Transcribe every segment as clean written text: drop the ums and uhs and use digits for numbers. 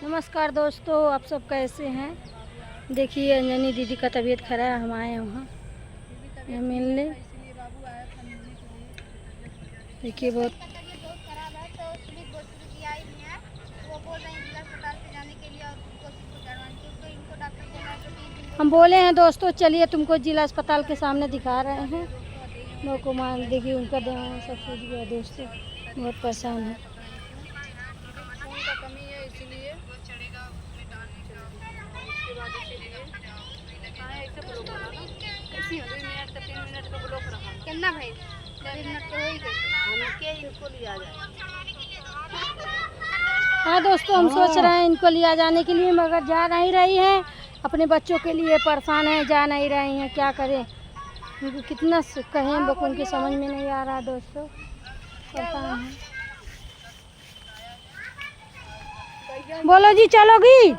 नमस्कार दोस्तों, आप सब कैसे हैं। देखिए अंजनी दीदी का तबीयत खराब है, हम आए वहाँ मिलने। देखिए बहुत हम बोले हैं दोस्तों, चलिए तुमको जिला अस्पताल के सामने दिखा रहे हैं। लोगों को मान देखिए उनका दिमाग सब सूझ गया दोस्तों, बहुत परेशान है। कितना भाई 3 मिनट तो हो ही गए, हमके इनको लिया जाए। हाँ दोस्तों, हम सोच रहे हैं इनको लिया जाने के लिए, मगर जा नहीं रही हैं। अपने बच्चों के लिए परेशान हैं, जा नहीं रही हैं। क्या करें, क्योंकि कितना कहें उनकी समझ में नहीं आ रहा दोस्तों, परेशान हैं। बोलो जी, चलोगी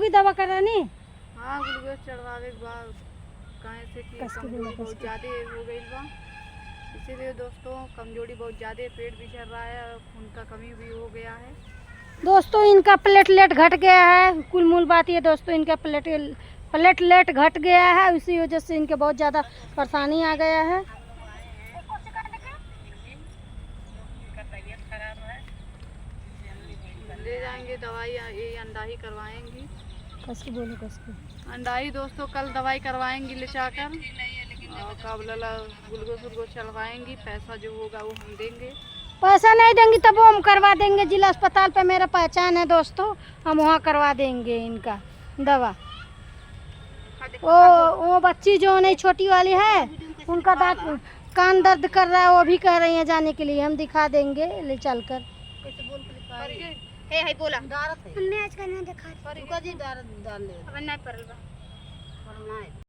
दवा कराने? हाँ, ग्लूकोज चढ़वावे के बाद कहे से कि कमजोरी बहुत ज़्यादा हो गई बा, इसीलिए दोस्तों कमजोरी बहुत ज़्यादा, पेट भी चल रहा है, खून का कमी भी हो गया है दोस्तों। इनका प्लेटलेट घट गया है, कुल मूल बात ये दोस्तों, इनका प्लेटलेट घट गया है, उसी वजह से इनके बहुत ज़्यादा परेशानी आ गया है। ले जाएंगे दवाई, ये अंडाही करवाएंगी। कसके बोलो, कसके अंडाही दोस्तों कल दवाई करवाएंगी ले जाकर, और काबला ग्लूकोज चलवाएंगी। पैसा जो होगा वो हम देंगे। पैसा नहीं देंगी तब वो हम करवा देंगे। जिला अस्पताल पे मेरा पहचान है दोस्तों, हम वहाँ करवा देंगे इनका दवा। वो बच्ची जो नहीं छोटी वाली है, उनका दांत कान दर्द कर रहा है, वो भी कह रही है जाने के लिए, हम दिखा देंगे ले चलकर। हे बोला हमने आज का नहीं देखा। रुको जी, दार डाल ले। अब नहीं परल बा।